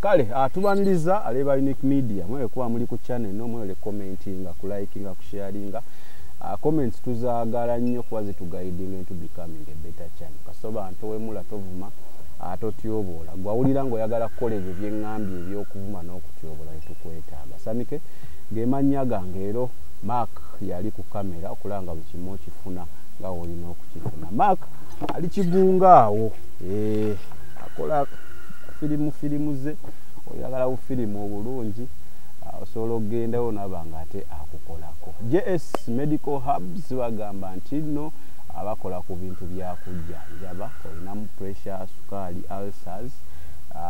kale tubaniriza aleba Unique Media mwe kuba muli ku channel no mwe commentinga ku likinga ku sharinga comments tuzaagala nnyo kuba zituguiding into becoming a better channel kasoba ntowe mula tovuma atotyobola gwawulira ngo yagala kukola ebyo byengambye ebyokuvuma n'okutyobola etukwetaaga samike Manya gange ero Mark yali ku kamera okulanga bukimu kifuna nga olina okukifuna Mark ali kigungaawo akola filimu ze oyagala ufilimu obulungi osobola okgendawo nabanga ate akukolako JS Medical Hubs bagamba nti nno abakola ku bintu byakujjanjaba olinamu pressure sukali ulcers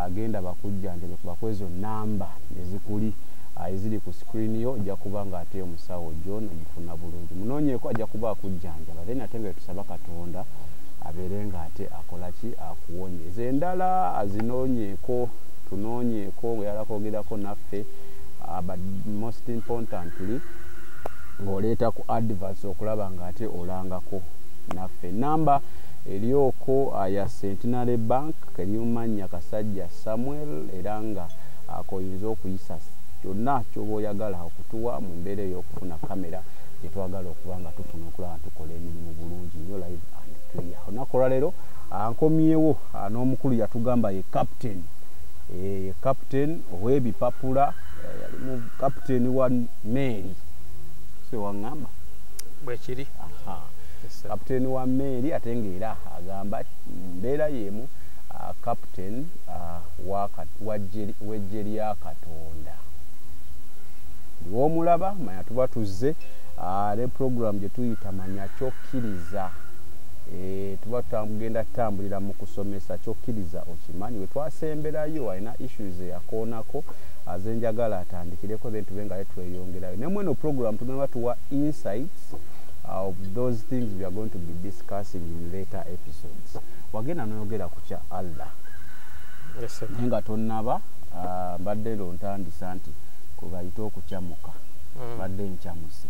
agenda bakujjanjabe kuba kwezo namba ezikuli eziri ku screen yo ojja kubanga ate omusawo John omufuna bulungi munonyeeko ajja kuba akujjanjaba then ate nga tusaba Katonda aberenga ate akolaki akuwonyeze endala azinonyeeko tunonyeeko yalakogerako naffe but most importantly ngoleta ku advance okulaba nga ate olangako naffe namba elioko ya Centenary Bank Manya Kasajja Samuel eranga akoyinza okuyisa kyonna kyoba oyagala okutuwa mu mbeera ey'okufuna kamera gyetwagala okubanga tufuna okulaba tukola emirimu bulungi nnyo live and clear olunaku leero nkomyewo n'omukulu yatugamba ye captain captain ow'ebipapula yali mu captain wa Mary se wangamba bwekiri captain wa Mary ate ng'era agamba mbeera yemu captain w'eggye lya Katonda w'omulaba manya tuba tuzze ne program gye tuyita Manya Kyokkiriza tuba tugenda tambulira mu kusomesa Kyokkiriza okimanyi we twasemberayo alina issues yakoonako azenjagala atandikireko then tubenga tweyongerayo ne mweno program tugenda tuwa insights of those things we are going to be discussing in later episodes wagenda noyogera ku kya Allah nga tonnaba mbadde lontandisa nti kubayita okukyamuka badde nkyamuse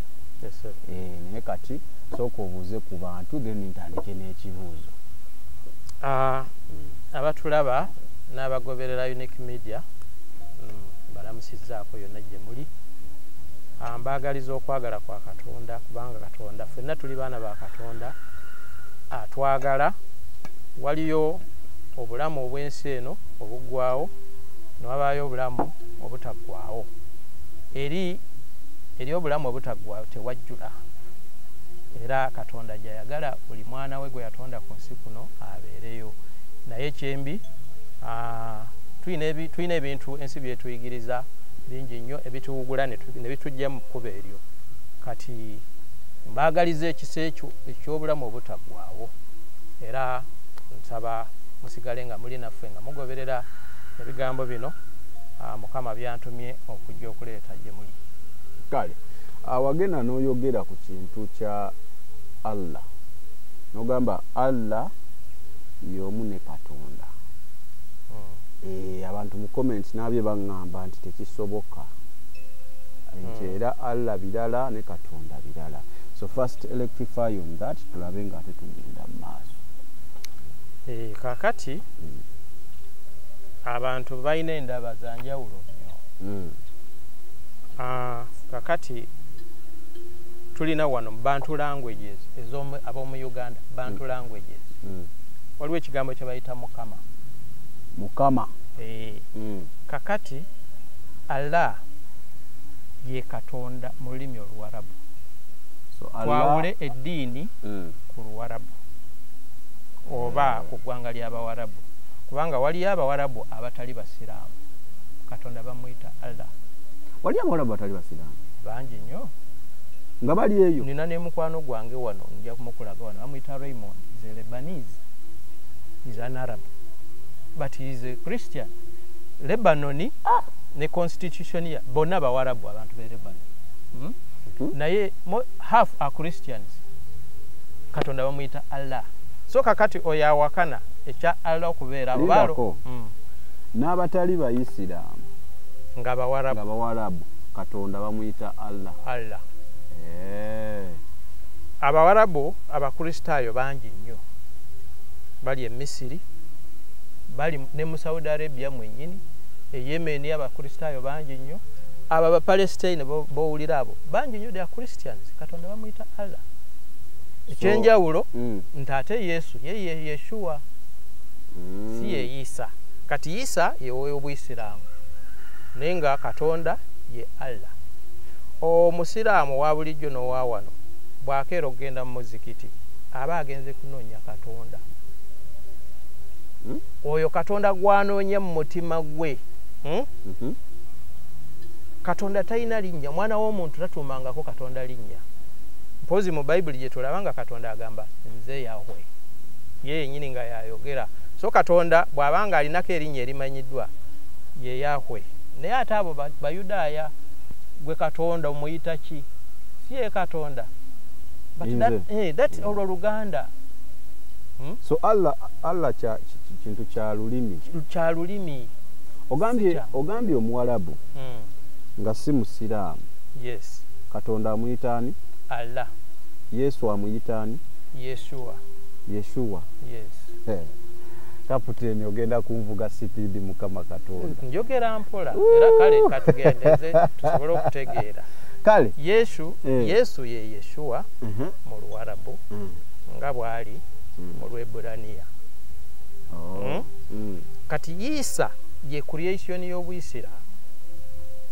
naye kati sooka obuuze ku bantu then ntandike n'ekibuuzo abatulaba n'abagoberera Unique Media balamusizzaako yonna gye muli mbaagaliza okwagala kwa Katonda kubanga Katonda ffenna tuli baana ba Katonda atwagala waliyo obulamu obw'ensi eno obuggwaawo newabaayo obulamu obutaggwaawo eri obulamu obutaggwaawo tewajjula era Katonda gyayagala buli mwana we gwe yatonda ku nsi kuno abeereyo naye kyembi tulina ebintu ensi byetuyigiriza bingi nnyo ebituwugula ne bitujja mu kkubo eryo kati mbaagaliza ekisa ekyo eky'obulamu obutaggwaawo era nsaba musigale nga muli naffe nga mugoberera ebigambo bino Mukama byantumye okujja okuleeta gye muli kale wagenda n'oyogera ku kintu kya Allah n'ogamba Allah y'omu ne Katonda abantu mu comments nabye baŋŋamba nti tekisoboka nti era Allah birala ne Katonda birala so first electrify on that tulabe nga ate tugenda mu maaso kakati abantu balina endaba za njawulo nnyo kakati tulina wano bantu languages ab'omu Uganda bantu languages waliwo ekigambo kye bayita mukama kakati Allah ye Katonda mu lulimi Oluwarabu twawule eddiini ku Luwarabu oba ku ggwanga ly'Abawarabu kubanga waliyo Abawarabu abatali basiraamu Katonda bamuyita Allah waliyo Abawarabu abatali basiraamu bangi nnyo nga bali eyo nina ne mukwano gwange wano nja kumukulaga wano bamuyita Raymond is a Lebanese is an Arab but he is a Christian Lebanoni ne constitution ya bonna Bawarabu abantu be Lebanon naye half are Christians Katonda bamuyita Allah so kakati oya wakana ekya Allah okubeera abalo n'abatali bayisiraamu nga Bawarabu Katonda bamuyita Allah Abawarabu abakristaayo bangi nnyo bali e Misiri bali ne mu Saudi Arabia mwennyini Yemen abakristaayo bangi nnyo, abo Abapalestine bowulira abo bangi nnyo, they are Christians. Katonda bamuyita Allah. Ekyenjawulo nti ate Yesu ye Yeshua, si ye Isa. Kati Isa ye w'Obuyisiraamu naye nga Katonda ye Allah. Omusiraamu wa bulijjo n'owa wano bw'akeera okugenda mu muzikiti aba agenze kunoonya Katonda. Oyo Katonda gw'anoonya mu mutima gwe. Katonda talina linnya, mwana w'omuntu tatuumangako Katonda linnya. Mpozi mu Bayibuli gye tulabanga Katonda agamba nze Yahwe, ye yennyini nga yayogera. So Katonda bw'abanga alinako erinnya erimanyiddwa ye Yahwe. Naye ate abo Bayudaaya gwe Katonda omuyita ki? Si ye Katonda. But that olwo Luganda. So Allah kintu kya lulimi. Kya lulimi. Ogambye Omuwarabu nga si Musiraamu. Yes. Katonda amuyitaani? Allah. Yesu amuyitaani? Yeshua. Yes. Kaputeni ogenda kunvuga sipiidi Mukama Katonda. Njogera mpola era kale katugendeze tusobole okutegeera. Kale Yesu ye Yeshua mu Luwarabu nga bwali mu Lwebbulaniya. Kati Isa ye creation y'Obuyisiraamu.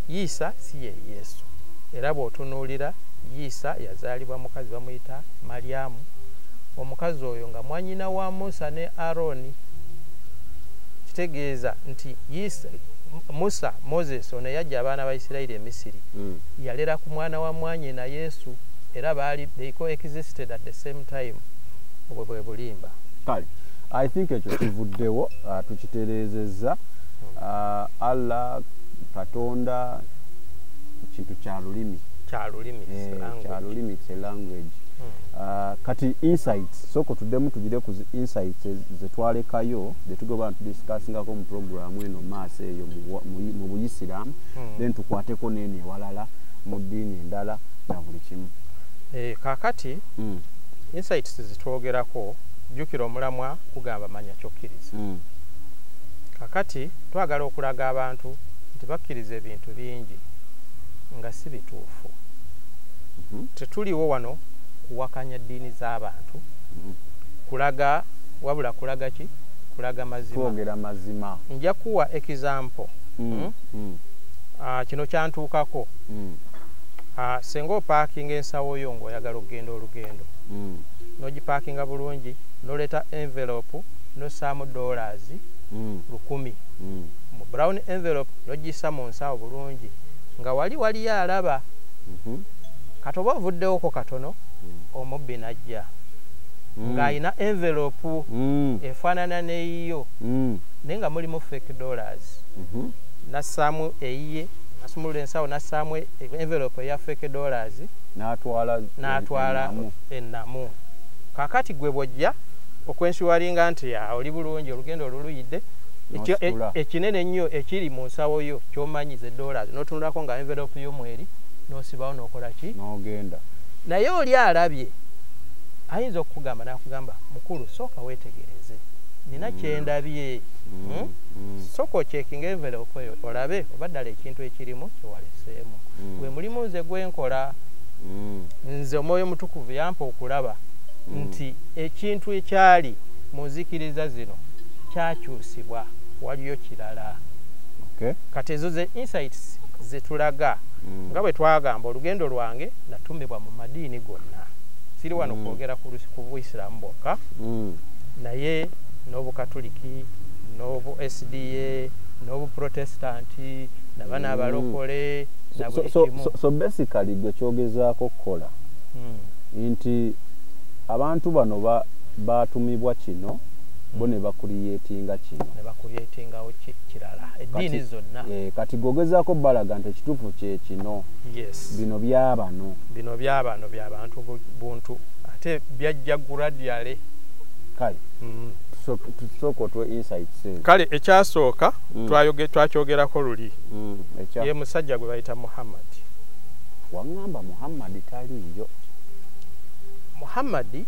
Isa si ye Yesu. Era bw'otunuulira Isa yazaalibwa mukazi bamuyita Maryamu. Omukazi oyo nga mwanyina wa Musa ne Aroni. Kitegeeza nti Moses ono yajja abaana ba Isirayiri e Misiri. Yalera ku mwana wa mwanyina Yesu, era they coexisted at the same time. Obwo bwe bulimba. Kale I think ekyo kivuddewo tukitereezezza. Allah Katonda kintu kya lulimi. Kya lulimi, it's a language. Kati insights soko tuddemu tugire ku insights ze twalekayo ze tugoba discussingako mu program eno maaso eyo mu Buyisiraamu, then tukwateko n'eno ewalala mu ddiini endala na buli kimu. Kakati insights zitwogerako, jjukira omulamwa kugamba manya Kyokkiriza. Kakati twagala okulaga abantu nti bakkiriza ebintu bingi nga si bituufu. Tetuliwo wano kuwakanya ddiini z'abantu, wabula kulaga ki? Kulaga mazima. Twogera mazima. Nja kuwa example. Kino kyantuukako. Senga opaakinga ensawo yo ng'oyagala okugenda olugendo. N'ogipaakinga bulungi, n'oleeta envelope, n'ossaamu $100 mu brown envelope, n'ogissa mu nsawo bulungi nga waliyo alaba. Kati oba ovuddewoko katono, omubbi najja ng'ayina envelope efaanana n'eyiyo naye nga mulimu fake dollars. Nassaamu eyiye, nasumulula ensawo, nassaamu envelope eya fake dollars, n'atwala ennamu. Kaakati gwe bw'ojja okwensuwalinga nti oli bulungi, olugendo oluluyidde, ekinene ennyo ekiri mu nsawo yo ky'omanyi ze dollars, n'otunulako nga envelope y'omweri, n'osibawo n'okola ki? N'ogenda. Naye oli alabye ayinza okukugamba n'akugamba, mukulu sooka weetegereze, nina kyendabye. Sooka ocekinga envelope eyo olabe oba ddala ekintu ekirimu kyewaleseemu. Gwe mulimu nze gwenkola. Nze Omwoyo Mutukuvu yampa okulaba nti ekintu ekyali mu nzikiriza zino kyakyusibwa, waliyo kirala. Kati ezo ze insights zetulaga nga bwe twagamba olugendo lwange natumibwa mu madiini gonna. Siri wano kwogera ku Buyisiraamu bwokka, naye n'Obukatuliki, n'Obu SDA, n'Obuprotestanti, nabana abalokole, na buli kimu. So basically gwe kyogezaako kukola nti abantu bano batumibwa kino, bo ne bakuliyetinga kino. Ne bakuliyetingawo kirala. Eddiini zonna. Kati gogezaako balaga nti ekituufu kye kino. Yes. Bino byabano. Bino byabano by'abantu buntu. Ate byajja gradually. Kale. Tusooka otwe insights. Kale ekyasooka twakyogerako luli. Ye musajja gwe bayita Muhammad. Wangamba Muhammad taliyo. Muhammad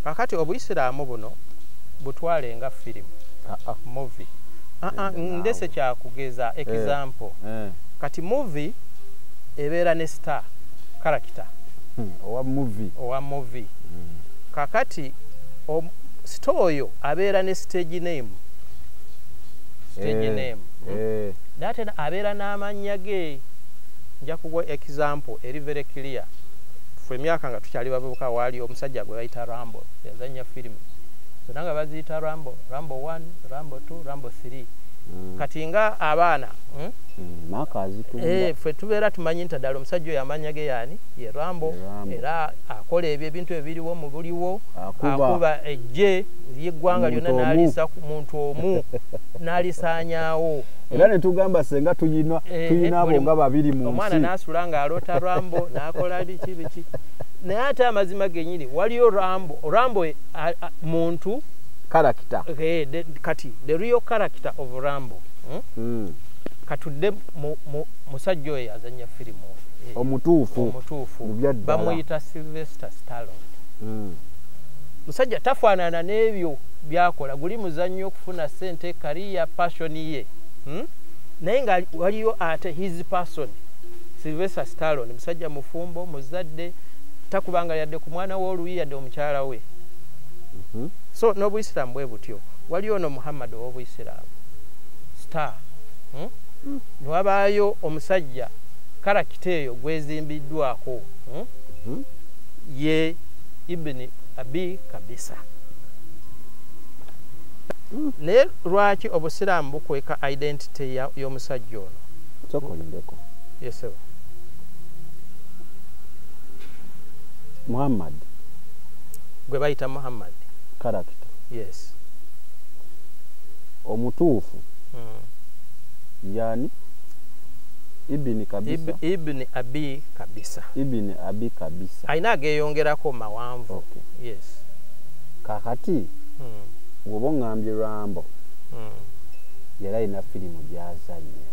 kakati Obuyisiraamu buno butwale nga firimu, movie. ndese kyakugeza example kati movie ebeera ne star character owa movie kakati star oyo abeera ne stage name date abeera n'amannya ge. Nja kuwa example eri very clear. Fwe emyaka nga tukyali bavubuka waali omusajja gwe bayita Rambo yazannya firimu zonna nga baziyita Rambo 1 Rambo 2 Rambo 3 kati nga abaana fwe tubeera tumanyi nti ddala omusajja oyo amanya ge yaani ye Rambo era akola ebyo ebintu ebiriwo mu buliwo akuba ejje ly'eggwanga lyonna n'alisa ku muntu omu n'alisaanyaawo era ne tugamba senga tuyina abo nga babiri mu nsi omwana n'asula ng'aloota Rambo n'akola biki naye ate amazima gennyini waliyo Rambo muntu character kati the real character of Rambo katudde musajja oyo azannya firimu omutuufu bamuyita Sylvester Stallone. Musajja tafaanana n'ebyo byakola guli muzannyo okufuna ssente kariya passion ye naye nga waliyo ate his person Sylvester Stallone musajja mufumbo muzadde takubanga yadde ku mwana w'oluyi yadde omukyala we. So n'Obuyisiraamu bwe butyo waliyo ono Muhammad ow'Obuyisiraamu star niwabaayo omusajja karakita eyo gwezimbiddwako ye Ibn Abi Kabisa. Naye lwaki Obusiraamu bukweka identity y'omusajja ono? Sokolindeko. Yes sir. Muhammad gwe bayita Muhammad character. Yes. Omutuufu yani Ibn Kabisa. Ibn Abi Kabisa. Ibn Abi Kabisa. Aina ageyongerako mawanvu. Okay. Yes. Kakati wobo ngambye Rambo yali ina firimu gyazanya.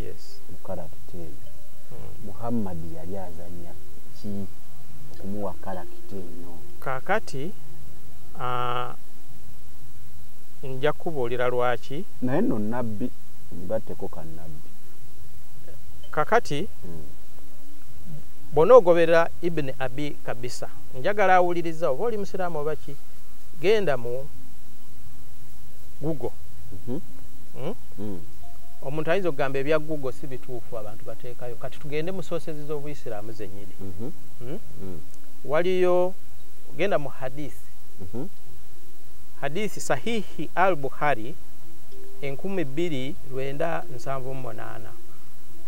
Yes. Mukarakita Muhammad yali azanya ki okumuwa karakita eno? Kakati nja kubuulira lwaki naye nno nabbi mbatteko kannabbi. Kakati bonogoberera Ibn Abi Kabisa njagala awuliriza oba oli musiraamu oba ki genda mu Google. Omuntu ayinza okugamba ebya Google si bituufu abantu bateekayo kati tugende mu sources z'Obuyisiraamu zennyini. Waliyo genda mu hadith hadithi sahihi al-Bukhari 2978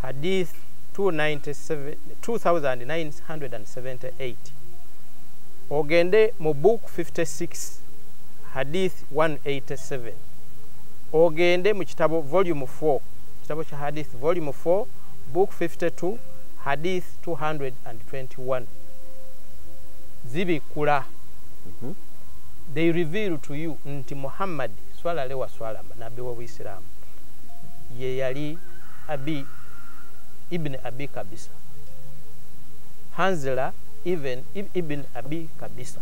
hadith 2978 ogende mu book 56 hadith 187 ogende mu kitabo volume 4 kitabo cha hadith volume 4 book 52 hadith 221 zibikula. They reveal to you nti Muhammad swala lewa swala nabi w'Obuyisiraamu ye yali Ibn Abi Kabisa. Hanzala Ibn Abi Kabisa.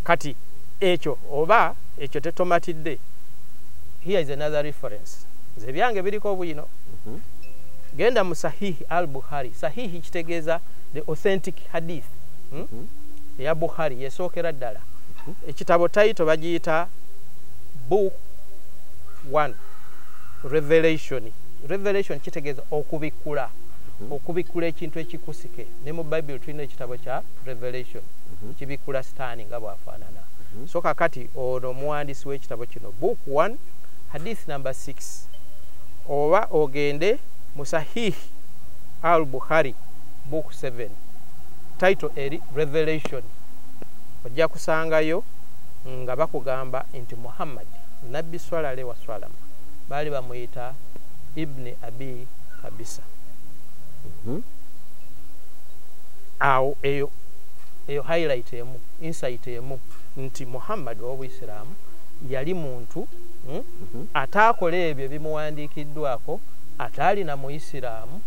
Kati ekyo oba ekyo tetomatidde. Here is another reference. Nze byange biriko bwino. Genda mu Sahihi al-Bukhari. Sahihi kitegeeza the authentic hadith. Ya Bukhari yesookera ddala. Ekitabo title bagiyita book 1 Revelation. Revelation kitegeeza okubikula. Okubikula ekintu ekikusike. Ne mu Bible tulina ekitabo kya Revelation. Kibikula sitaani nga bwafaanana. So kakati ono muwandiisi w'ekitabo kino book 1 hadith number 6 oba ogende mu Sahih al-Bukhari book 7 title eri Revelation ojja kusangayo nga bakugamba nti Muhammad nabbi swala lewa swalama bali bamuyita Ibn Abi Kabisa. Awo eyo highlight emu insight emu nti Muhammad w'Obuyisiraamu yali muntu ataakola ebyo bimuwandiikiddwako ataali na Muyisiraamu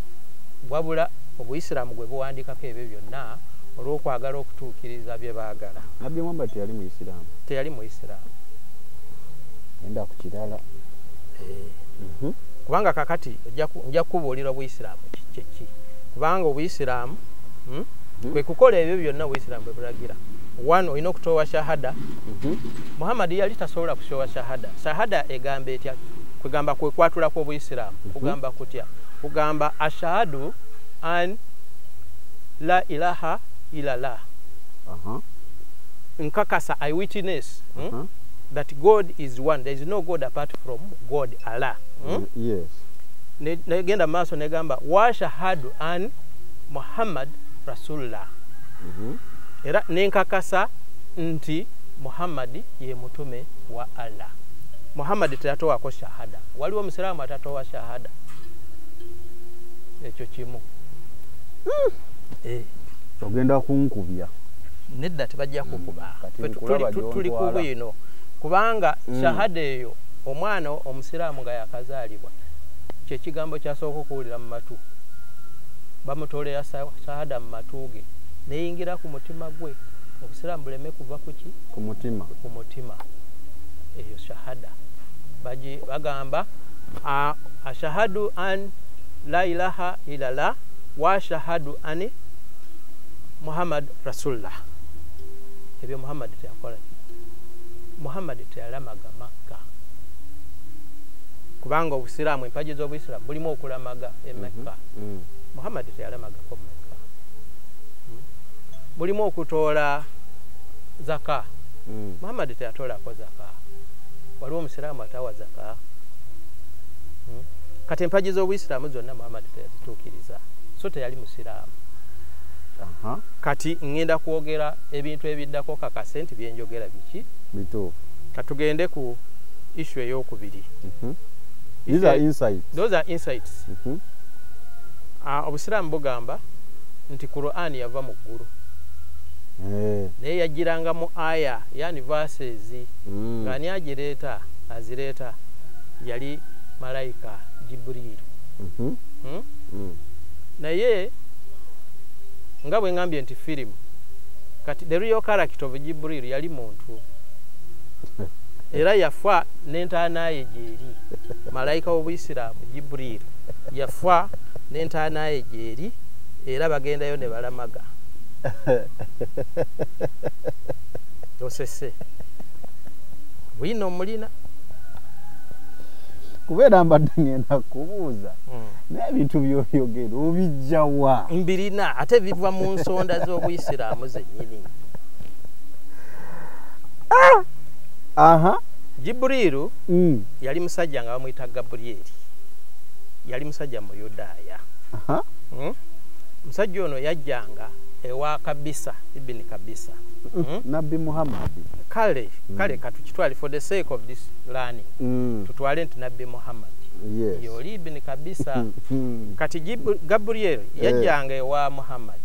wabula Obuyisiraamu gwe buwandiikako ebyo byonna olw'okwagala okutuukiriza bye baagala. Nabbi Muhammad teyali Muyisiraamu. Teyali Muyisiraamu. Enda ku kirala. kubanga kakati nja kubuulira obuyisiraamu kiki kubanga obuyisiraamu kwe kukola ebyo byonna obuyisiraamu bwe bulagira. One, olina okutoowa shahada. Muhammad yali tasobola kusoowa shahada. Shahada egamba etya? Kugamba kwe kwatulako obuyisiraamu. Kugamba kutya? Kugamba ashhadu an la ilaha illallah. Nkakasa, I witness that God is one. There is no God apart from God, Allah. Yes. Negenda maaso negamba wa shahadu an Muhammad Rasulullah. Era nenkakasa nti Muhammad ye mutume wa Allah. Muhammad teyatoowako shahada. Waliwo omusiraamu atatoowa shahada. Ekyo kimu. Ogenda kunkubya. Nedda tebajja kukuba. Tuli ku bwino. Kubanga shahada eyo omwana omusiraamu nga yakazaalibwa kye kigambo kyasooka okuwulira mu matu. Bamutoolera shahada mu matu ge neyingira ku mutima gwe. Obusiraamu buleme kuva kuki? Ku mutima. Ku mutima. Eyo shahada. Bagamba ashahadu an la ilaha illallah wa shahadu ani Muhammad Rasulullah. Ebyo Muhammad teyakola. Muhammad teyalamaga Makka. Kubanga obusiraamu empagi z'obusiraamu bulimu okulamaga e Makka. Muhammad teyalamaga ko Makka. Bulimu okutoola zaka. Muhammad teyatoolako zaka. Waliwo omusiraamu atawa zaka. Kati empagi z'obusiraamu zonna Muhammad teyazituukiriza. So teyali musiraamu. Kati ngenda kwogera ebintu ebiddako kakase nti byenjogera biki bituufu. Katugende ku issue ey'okubiri. These are insights. Those are insights. Obusiraamu bugamba nti Qur'an yava mu ggulu. Naye yagiranga mu aya yani verses ng'ani agireeta azireeta yali malayika Jibril. Naye nga bwe ngambye nti firimu kati the real character of Jibril yali muntu era yafa n'entaana ye gyeri. Malayika w'Obuyisiraamu Jibril yafa n'entaana ye gyeri era bagendayo ne balamaga. Osese bwino mulina kubeera mbadde ngenda kubuuza n'ebintu by'oyogera obijja wa? Mbirina ate biva mu nsonda z'Obuyisiraamu zennyini. Jibrilu yali musajja nga bamuyita Gaburiyeri. Yali musajja mu Yudaaya. Musajja ono yajjanga ewa Kabisa ibn Kabisa. Nabbi Muhammad. Kale katukitwale for the sake of this learning. Tutwale nti Nabbi Muhammad. Yes. Yoli ibn Kabisa. Kati Gaburiyeri yajjanga ewa Muhammad.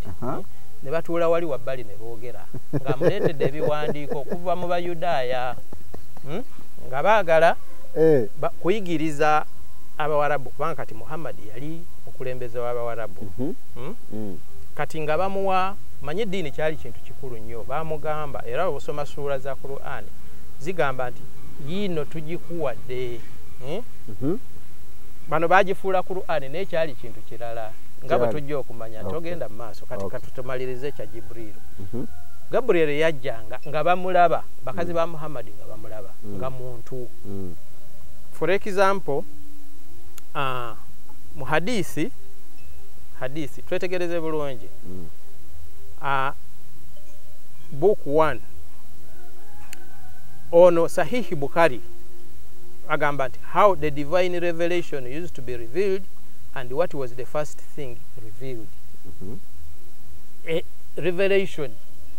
Ne batuula wali wabbali ne boogera nga muleetedde ebiwandiiko okuva mu Bayudaaya nga baagala kuyigiriza Abawarabu kubanga kati Muhammad yali okulembeza w'Abawarabu. Kati nga bamuwa manye eddiini kyali kintu kikulu nnyo. Bamugamba era obusoma ssuula za Qur'an zigamba nti yino tugikuwadde. Bano bagifuula Qur'an naye kyali kintu kirala nga bwe tujja okumanya nti ogenda mu maaso. Kati katutumalirize kya Jibrilu. Gabriel yajjanga nga bamulaba bakazi ba Muhammad nga bamulaba nga muntu. For example mu hadisi twetegereze bulungi. Book 1 ono Sahihi Bukhari agamba nti how the divine revelation used to be revealed and what was the first thing revealed. Revelation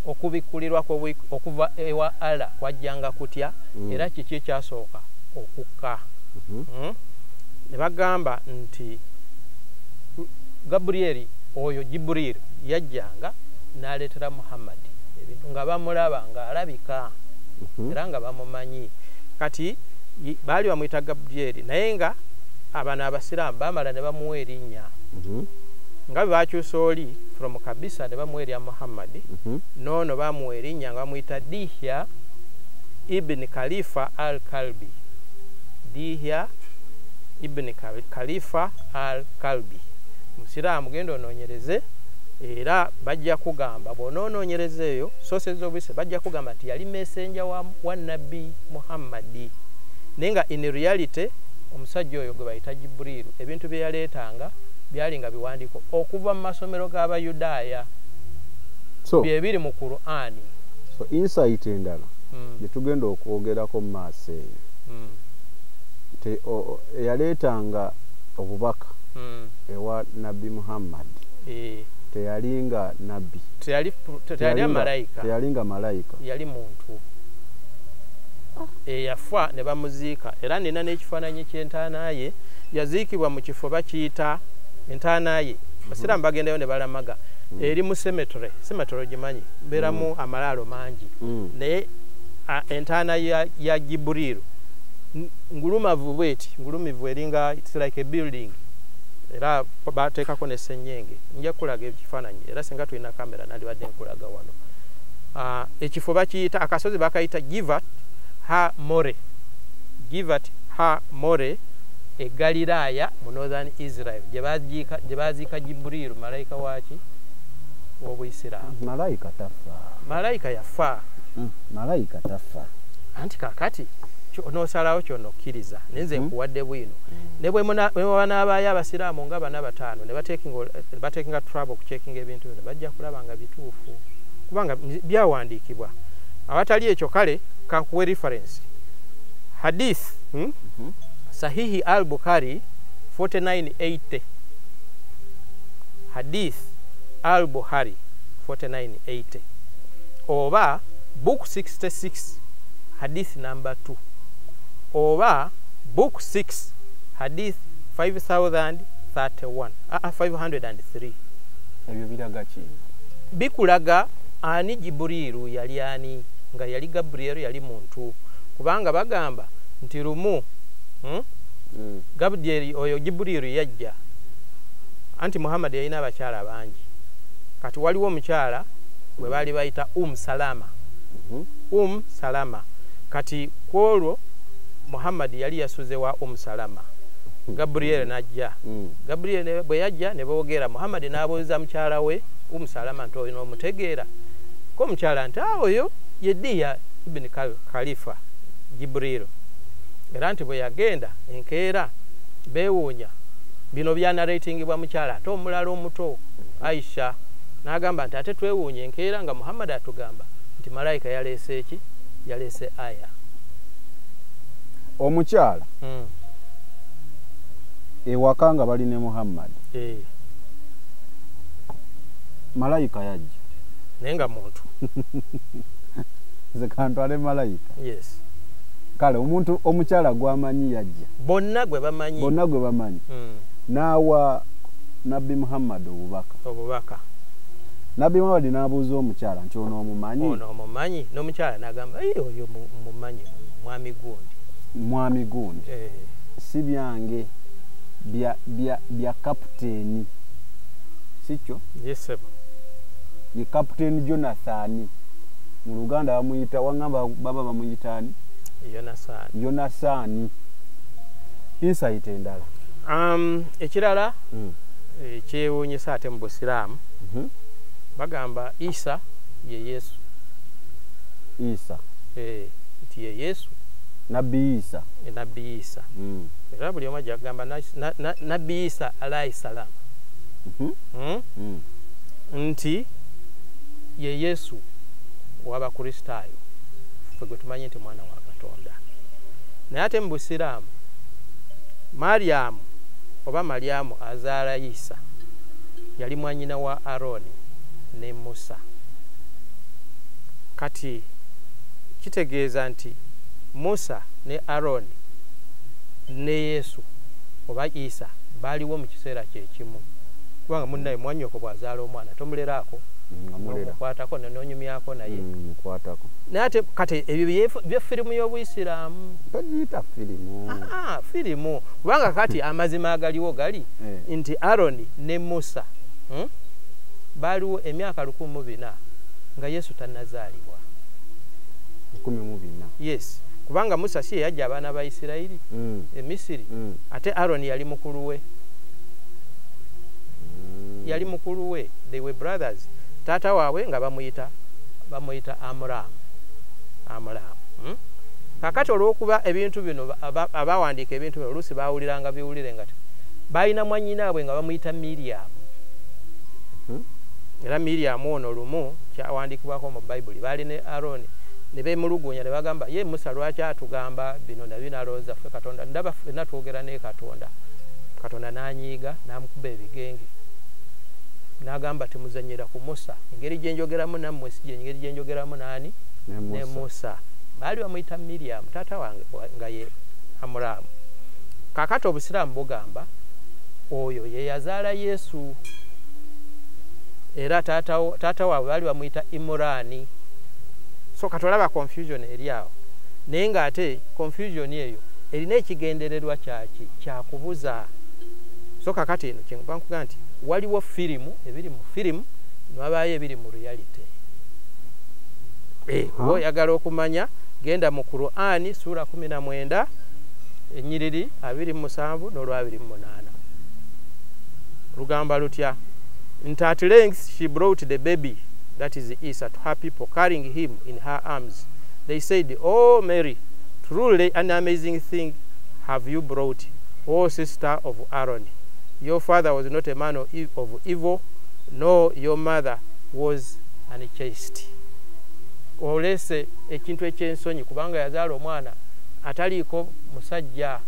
okubikulirwa okuva ewa Allah kwajjanga kutya era kiki ekyasooka okukka. Ne bagamba nti Gabriel oyo Jibril yajjanga n'aleetera Muhammad ebintu nga bamulaba nga alabika era nga bamumanyi. Kati baali bamuyita Gabriel naye nga abana abasiraamu bamala ne bamuwa erinnya nga bwe bakyusa oli from Kabisa ne bamuwa erya Muhammad. Nono bamuwa erinnya nga bamuyita Dihya ibn Khalifa al-Kalbi. Dihya ibn Khalifa al-Kalbi. Musiraamu genda onoonyereze era bajja kugamba bw'onoonoonyereza eyo sources z'obuyise bajja kugamba nti yali messenger wa Nabbi Muhammadi. Naye nga in reality omusajja oyo gwe bayita Jibrilu ebintu bye yaleetanga byali nga biwandiiko okuva mu masomero g'Abayudaaya bye biri mu Qur'ani. So insight endala gye tugenda okwogerako mu maaso eyo eyaleetanga obubaka ewa Nabbi Muhammad teyalinga nabbi, teyali malayika, teyalinga malayika, yali muntu yafa ne bamuziika. Era nina n'ekifaananyi ky'entaana ye yaziikibwa mu kifo bakiyita entaana ye basiraamu bagendayo ne balamaga eri mu cemetery gimanyi mbeeramu amalaalo mangi naye entaana ya Jibrilu ngulumavu bweti ngulumivu eringa it's like a building era bateekako ne ssenyenge. Nja kulaga ekifaananyi era singa tulina kamera nandibadde nkulaga wano. Ekifo bakiyita akasozi bakayita Givat ha More, Givat ha More e Galilaya mu Northern Israel gye baziika Jibrilu malayika waaki w'Obuyisiraamu. Malayika tafa, malayika yafa, malayika tafa. Anti kakati n'osalawo ky'onokkiriza nenze nkuwadde bwino ne bwe banaabayo abasiraamu nga bana bataano ne batekinga trouble kucekinga ebintu bino bajja kulaba nga bituufu kubanga byawandiikibwa. Awatali ekyo kale kankuwe reference hadith sahihi al-Bukhari 4980, hadith al-Bukhari 4980 oba book 66 hadith number 2 oba book 6 hadith 5031 503. Ebyo biraga ki? Bikulaga ani Jibrilu yali ani, nga yali Gabriel yali muntu kubanga bagamba nti lumu Gabriel oyo Jibrilu yajja anti Muhammad yalina abakyala bangi kati waliwo omukyala gwe baali bayita Salama Salama kati kwolwo Muhammad yali yasuze wa Salama Gabriel najja Gabriel bwe yajja ne boogera Muhammad n'abuuza mukyala we Salama nti oyo n'omutegeera ko mukyala nti oyo yeddiya ibn Khalifa Jibril era nti bwe yagenda enkeera beewuunya bino byanaratingibwa mukyala ate omulala omuto Aisha n'agamba nti ate twewuunye enkeera nga Muhammad atugamba nti malayika yaleese eki yaleese aya. Omukyala ewaka nga bali ne Muhammad malayika yajja naye nga muntu ze kantwale malayika. Yes. Kale omuntu omukyala gwamanyi yajja bonna gwe bamanyi naawa Nabbi Muhammad obubaka. Nabbi Muhammad n'abuuza omukyala nti ono omumanyi n'omukyala n'agamba oyo mumanyi mwami gundi si byange bya kapiteeni sikyo. Yes, ye kapiteeni Jonathan mu Luganda bamuyita wangamba baba bamuyitani Jonathan. Insight endala ekirala ekyewuunyisa ate mu Busiraamu bagamba Isa ye Yesu. Nti ye Yesu Nabbi Isa. Nabbi Isa. Era buli omu ajja kugamba Nabbi Isa alayhi salaam nti ye Yesu w'Abakristaayo ffe gwe tumanyi nti mwana wa Katonda. Naye ate mu Busiraamu Maryamu azaala Isa yali mwanyina wa Aroni ne Musa. Kati kitegeeza nti Musa ne Aroni ne Yesu oba Isa baaliwo mu kiseera kyekimu kubanga munnaye mwannyoko bw'azaala omwana tomuleraako mukwatako nonyumyako naye mukwatako. Naye ate kati ebyo bye firimu y'Obuyisiraamu tagiyita firimu kubanga kati amazima agaliwo gali nti Aroni ne Musa baaliwo emyaka 1400 nga Yesu tannazaalibwa. 1400. Yes, kubanga Musa si yajja abaana ba Isirayiri e Misiri ate Aaron yali mukulu we they were brothers taata waabwe nga bamuyita Amram kakati olw'okuba ebintu bino abawandiika ebintu bino oluusi baawuliranga biwulire nga balina mwannyinaabwe nga bamuyita Miriam era Miriam ono lumu kyawandiikibwako mu Bayibuli baali ne Aaron ne beemulugunya ne bagamba ye Musa lwaki atugamba bino na bino alowooza ffe Katonda ndaba ffenna twogera ne Katonda n'anyiiga n'amukuba ebigenge n'agamba temuzanyira ku Musa engeri gye njogeramu nammwe si engeri gye njogeramu naani ne Musa baali bamuyita Miriam taata wange nga ye Amuramu kakati obusiraamu bugamba oyo ye yazaala Yesu era taata waabwe baali bamuyita Imurani so katolaba confusion eri awo naye ng'ate confusion eyo erina ekigendererwa kyaki kyakubuza so kakati eno kyenva nkugamba nti waliwo firimu ebiri mu firimu nwabaayo ebiri mu reality oyagala okumanya genda mu Qur'ani sura 19 enyiriri 27 n'olwa 28 lugamba lutya nti at length she brought the baby that is Isa to her people carrying him in her arms. They said, "Oh Mary, truly an amazing thing have you brought, O sister of Aaron. Your father was not a man of evil, nor your mother was unchaste." Olese ekintu ekyensonyi kubanga yazaala omwana ataliiko musajja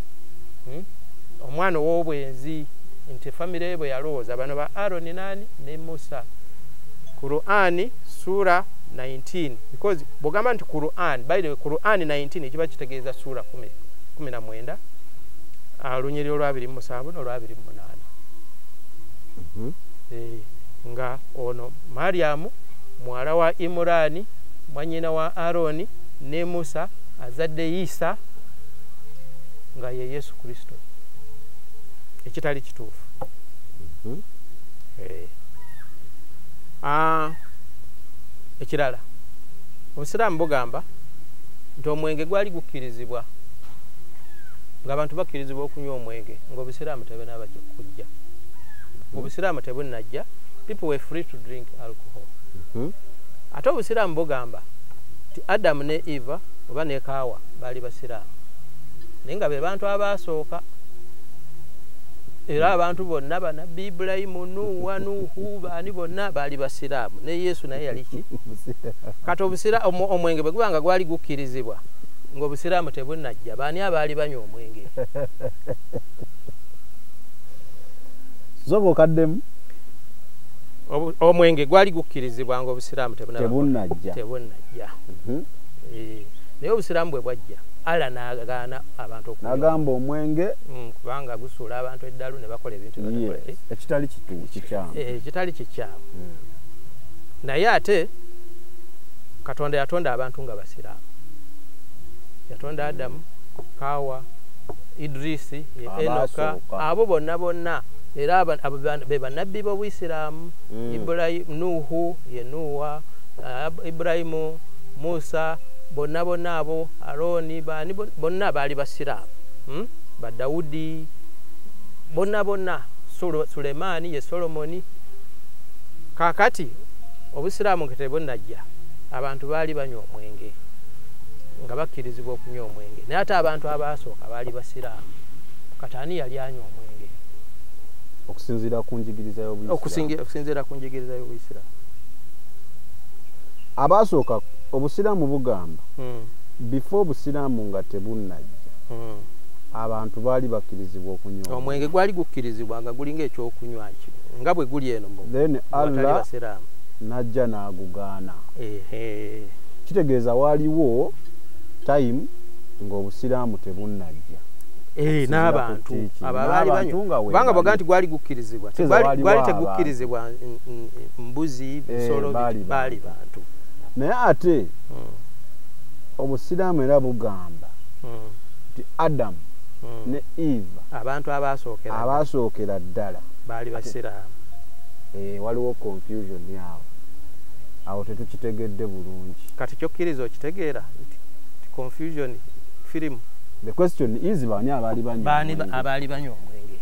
omwana ow'obwenzi nti famire ebo yalowooza bano ba Aaron nani ne Musa. Qur'ani sura 19 because bogamba nti Qur'an by the way Qur'ani 19 kiba kitegeeza sura 19 lunyiri olwa 27 n'olwa 28 nga ono Mariamu mwala wa Imurani mwanyina wa Aaron ne Musa azadde Isa nga ye Yesu Kristo ekitali kituufu ekirala obusiraamu bugamba nti omwenge gwali gukkirizibwa ng'abantu bakkirizibwa okunywa omwenge ng'obusiraamu tebunaaba kujja obusiraamu tebunajja people were free to drink alcohol ate obusiraamu bugamba nti Adamu ne Eva oba ne Kaawa baali basiraamu naye nga be bantu abaasooka era abantu bonna banabbi Ibulayimu Nuuwa Nuuhu baani bonna baali basiraamu ne Yesu naye yali ki kati omwenge bwe gubanga gwali gukkirizibwa ng'obusiraamu tebunajja baani abaali banywa omwenge zoba okaddemu omwenge gwali gukkirizibwa ng'obusiraamu tebunajja naye obusiraamu bwe bwajja ala n'agaana abantu n'agamba omwenge kubanga gusuula abantu eddalu ne bakola ebintu ekitali kikyamu ekitali kikyamu naye ate Katonda yatonda abantu nga basiraamu yatonda Adamu Kaawa Idrisi Enoka abo bonna era be bannabbi b'Obuyisiraamu Ibulayimu Nuuhu ye Nuuwa Ibulayimu Musa bonna abo Aroni bonna baali basiraamu ba Dawudi bonna Sulemaani ye Solomoni kakati obusiraamu nke tebunajja abantu baali banywa omwenge nga bakkirizibwa okunywa omwenge naye ate abantu abaasooka baali basiraamu kati ani yali anywa omwenge okusinziira ku njigiriza y'Obuyisiraamu abaasooka obusiraamu bugamba before obusiraamu nga tebunajja abantu baali bakkirizibwa okunywa omwenge gwali gukkirizibwa nga gulinga ekyokunywa nga bwe guli eno then Allah najja n'agugaana kitegeeza waaliwo time ng'obusiraamu tebunajja n'abantu abaali banywa kubanga bwaga nti gwali gukkirizibwa gwali tegukkirizibwa mbuzi bisolo baali bantu naye ate obusiraamu era bugamba nti Adamu ne Eva abantu abaasookera ddala baali basiraamu waliwo confusion awo tetukitegedde bulungi kati kyokkiriza okitegeera nti confusion firimu. The question is bani abali banywa. Bani abali banywa omwenge.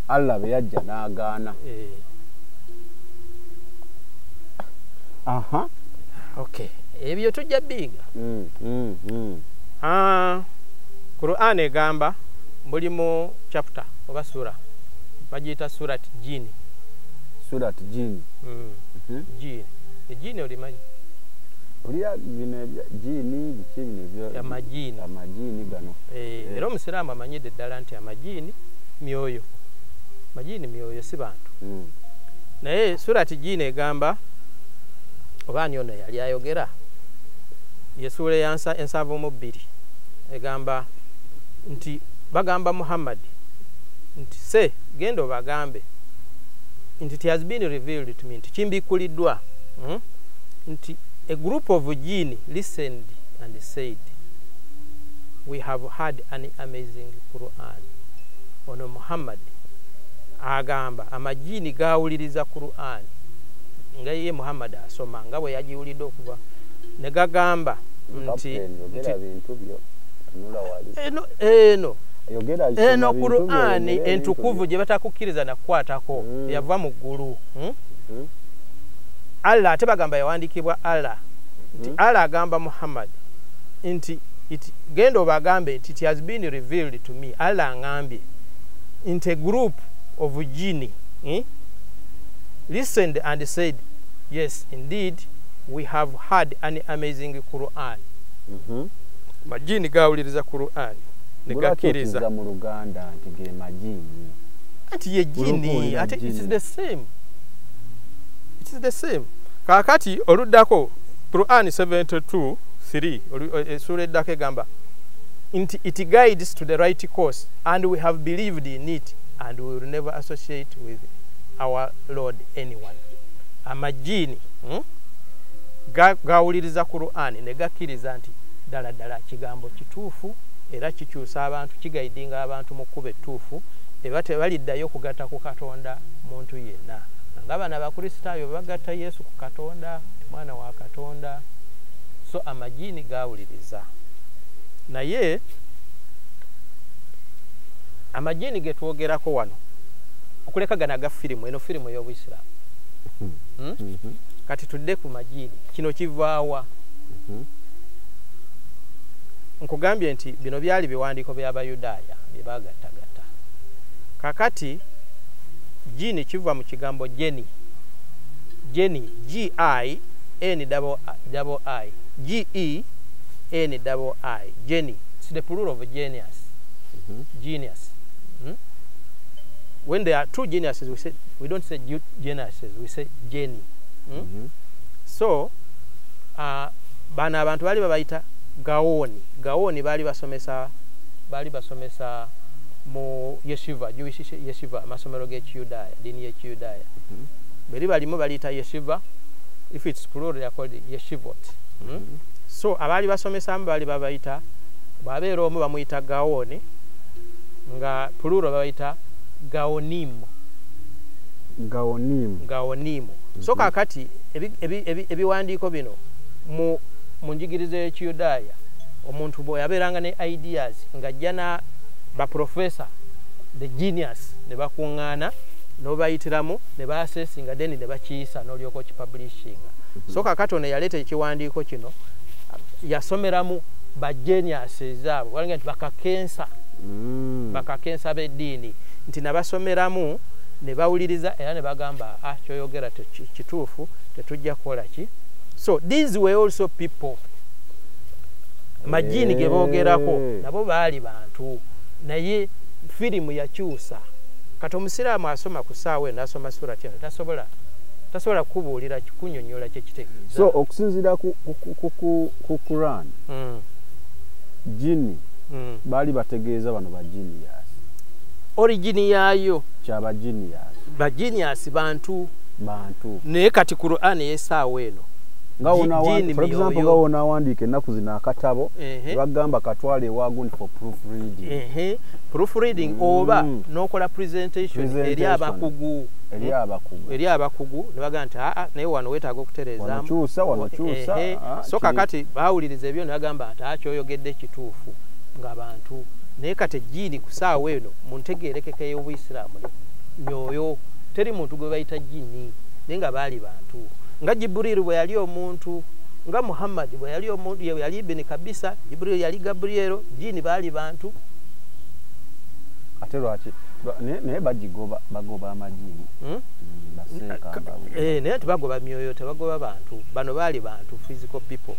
Allah be yajja n'agaana. Aha. Okay. Ebyo tujja biga. Quran egamba mulimu chapter oba sura. Bagiyita surat jini. Surat jini. Jini. Ejini olimanyi? Oliya bino jini bikini byo. Amajini. Amajini gano. Era omusiraamu amanyidde ddala nti amajini myoyo. Majini myoyo si bantu. Naye surat jini egamba obaani ono yali ayogera yesuula yansa ensava mu bbiri egamba nti bagamba Muhammad nti se genda obagambe nti it has been revealed to me nti kimbikuliddwa nti a group of jinn listened and said we have had an amazing Quran. Ono Muhammad agamba amajini gaawuliriza Quran nga ye Muhammad asoma nga bwe yagiwulidde okuva ne gagamba nti eno Quran entukuvu gye batakukkiriza na kukwatako yava mu ggulu. Allah ate bagamba yawandiikibwa Allah nti Allah agamba Muhammad nti genda obagambe nti it has been revealed to me. Allah angambye nti a group of jinn listened and said yes indeed we have had an amazing Quran. Majini gaawuliriza Quran ne gakkiriza mu Luganda nti ge majini ati ye jini ate it is the same. It is the same. Kakati oluddako Quran 72:3 sura eddako egamba it guides to the right course and we have believed in it and we will never associate with our Lord anyone. Amajini gaawuliriza Quran ne gakkiriza nti ddala kigambo kituufu era kikyusa abantu kigaidinga abantu mu kkubo ettuufu eba tebaliddayo kugatta ku Katonda muntu yenna. Ngabana abakristaayo bagatta Yesu ku Katonda mwana wa Katonda. So amajini gaawuliriza. Naye amajini getwogerako wano okulekagana ga firimu eno firimu y'Obuyisiraamu. Kati tudde ku majini kino kivaawa. Nkugambye nti bino byali biwandiiko by'Abayudaaya bye baagattagatta. Kakati jini kiva mu kigambo jeni. Jeni G-I N-I-I G-E-N-I-I Jeni. It's the plural of genius. Genius. When there are two geniuses, we don't say geniuses, we say Jenny. So, bana abantu bali babayita gawoni. Gawoni bali basomesa mu yeshiva, Jewish yeshiva, masomero g'Ekiyudaaya, dini y'Ekiyudaaya. Bali balimu baliyita yeshiva. If it's plural, they are called yeshivot. So, abali basomesamu bali babayita, babeera omu bamuyita gawoni, nga plural babayita gaonimu. So kakati ebiwandiiko bino mu njigiriza y'Ekiyudaaya omuntu bwe yabeeranga ne ideas ng'ajja na baprofessor the genius ne bakuŋŋaana n'obayitiramu ne baasesinga then ne bakiyisa n'olyoka okipublishinga. So kakati ono yaleeta ekiwandiiko kino yasomeramu bageniuses abo walinga nti bakakensa b'eddiini nti nabasomeramu ne bawuliriza era ne bagamba kyoyogera kituufu tetujja kukola ki. So these were also people. Majini ge boogerako nabo baali bantu naye firimu yakyusa. Kati omusiraamu asoma ku ssaawa n'asoma sura kino tasobola kubuulira kunnyonnyola kye kitegeeza. So okusinziira ku Quran jini baali bategeeza bano bagenius. Origini yaayo kyaba genius. Bagenius bantu. Naye kati Quran y'essaawa eno for example nga wona awandiika ennaku zino akatabo bagamba katwale ewagundi for proofreading. Proofreading oba n'okola presentation eri abakugu ne bagamba nti naye wano weetaaga okutereezaamu wano kyusa. So kakati baawuliriza ebyo ne bagamba nti kyoyogedde kituufu nga bantu naye kati ejjiini ku ssaawa eno mu ntegeerekeka y'Obuyisiraamu myoyo teri muntu gwe bayita jjiini naye nga baali bantu nga Jibuliiri bwe yali omuntu nga Muhammad bwe yali omuntu yali Ibini Kabisa Jibuliiri yali Gabrielo jjiini baali bantu ate lwaki naye bagoba amajiini naye tebagoba myoyo tebagoba bantu bano baali bantu physical people